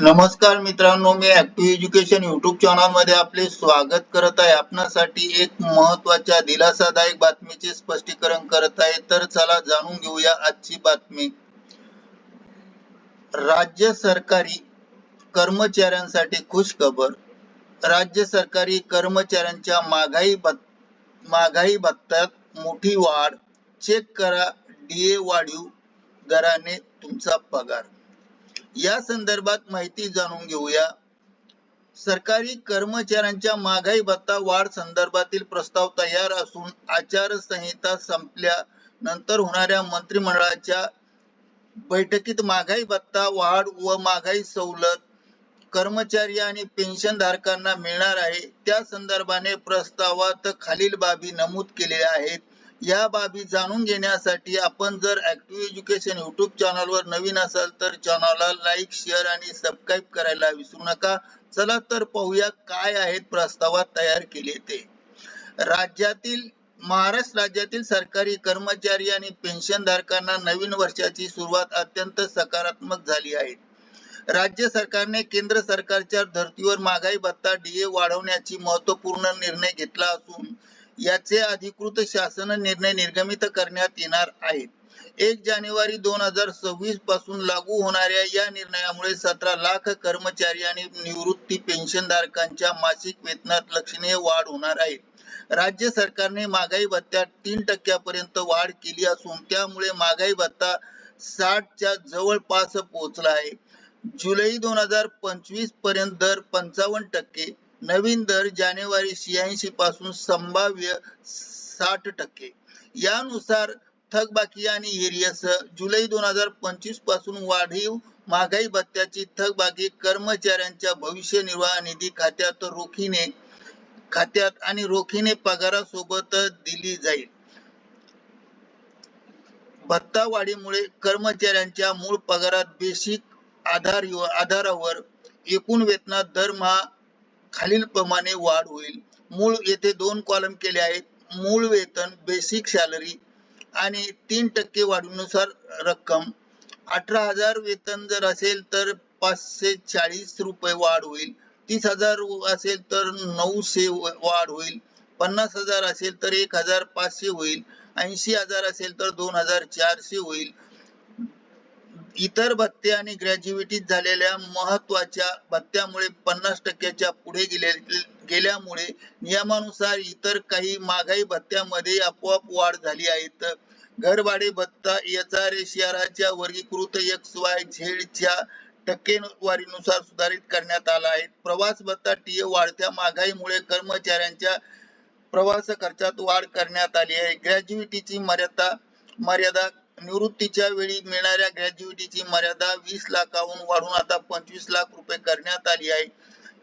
नमस्कार मित्रांनो, मी active education YouTube channel मध्ये आपले स्वागत करत आहे. आपणासाठी एक महत्त्वाच्या दिलासादायक बातमीचे स्पष्टीकरण करत आहे. तर चला जाणून घेऊया आजची बातमी. राज्य सरकारी कर्मचाऱ्यांसाठी खुशखबर. राज्य सरकारी कर्मचाऱ्यांच्या महागाई भत्त्यात मोठी वाढ. चेक करा डीए वाढीव दराने तुमचा पगार. या संदर्भात माहिती जाणून घेऊया. सरकारी कर्मचाऱ्यांच्या महागाई भत्ता वाढ संदर्भातील प्रस्ताव तयार असून आचारसंहिता संपल्यानंतर होणाऱ्या मंत्रिमंडळाच्या बैठकीत महागाई भत्ता वाढ व महागाई सवलत कर्मचारी आणि पेन्शनधारकांना मिळणार आहे. त्या संदर्भाने प्रस्तावात खालील बाबी नमूद केलेल्या आहेत. या बाबी जाणून घेण्यासाठी आपण जर ऍक्टिव्ह एज्युकेशन युट्यूब चॅनलवर नवीन असाल तर चॅनलला लाईक, शेअर आणि सबस्क्राईब करायला विसरू नका. चला तर पाहूया काय आहेत प्रस्तावात तयार केले ते. महाराष्ट्र राज्यातील सरकारी कर्मचारी आणि पेन्शनधारकांना नवीन वर्षाची सुरुवात अत्यंत सकारात्मक झाली आहे. राज्य सरकारने केंद्र सरकारच्या धर्तीवर महागाई भत्ता डीए वाढवण्याची महत्त्वपूर्ण निर्णय घेतला असून याचे अधिकृत शासन निर्णय निर्गमित करण्यात येणार आहेत. 1 जानेवारी 2026 पासून लागू होणाऱ्या या निर्णयामुळे 17 लाख कर्मचारी आणि निवृत्ती पेन्शनधारकांच्या मासिक वेतनात लक्षणीय वाढ होणार आहे. राज्य सरकारने महागाई भत्त्यात 3% पर्यंत वाढ केली असून त्यामुळे महागाई भत्ता 60च्या जवळपास पोहोचला आहे. जुलै 2025 पर्यंत दर 55%, नवीन दर जानेवारी 86 पासून संभाव्य 60%. यानुसार थकबाकी आणि एरियस जुलै 2025 पासून वाढीव महागाई भत्त्याची थकबाकी कर्मचाऱ्यांच्या भविष्य निर्वाह निधी खात्यात आणि रोखीने पगारासोबत दिली जाईल. भत्ता वाढीमुळे कर्मचाऱ्यांच्या मूळ पगारात बेसिक आधारावर एकूण वेतनात दरमहा खालीलप्रमाणे वाढ होईल. मूळ येथे 2 कॉलम केले आहेत. मूळ वेतन बेसिक सॅलरी आणि 3% वाढीनुसार रक्कम. 18,000 वेतन जर असेल तर 540 रुपये वाढ होईल. 30,000 असेल तर 900 वाढ होईल. 50,000 असेल तर 1,500 होईल. 80,000 असेल तर 2,400 होईल. इतर भत्ते आणि ग्रॅज्युएटी झालेल्या महत्वाच्या भत्त्यामुळे 50%च्या पुढे गेल्यामुळे नियमानुसार इतर काही महागाई भत्त्यामध्ये आपोआप वाढ झाली आहे. घरभाडे भत्ता शहराच्या वर्गीकृत XYZ च्या टक्केवारीनुसार सुधारित करण्यात आला आहे. प्रवास भत्ता टीए वाढत्या महागाईमुळे कर्मचाऱ्यांच्या प्रवास खर्चात वाढ करण्यात आली आहे. ग्रॅज्युएटीची मर्यादा निवृत्तीच्या वेळी मिळणाऱ्या ग्रॅज्युएटीची मर्यादा 20 लाखाहून वाढून आता 25 लाख रुपये करण्यात आली आहे.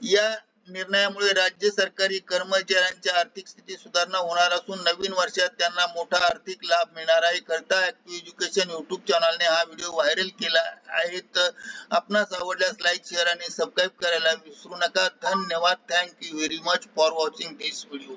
या निर्णयामुळे राज्य सरकारी कर्मचाऱ्यांच्या आर्थिक स्थिती सुधारणा होणार असून नवीन वर्षात त्यांना मोठा आर्थिक लाभ मिळणार आहे. करता ऍक्टिव्ह एज्युकेशन युट्यूब चॅनलने हा व्हिडिओ व्हायरल केला आहे. तर आपणास आवडल्यास लाईक, शेअर आणि सबस्क्राईब करायला विसरू नका. धन्यवाद. Thank you very much for watching this video.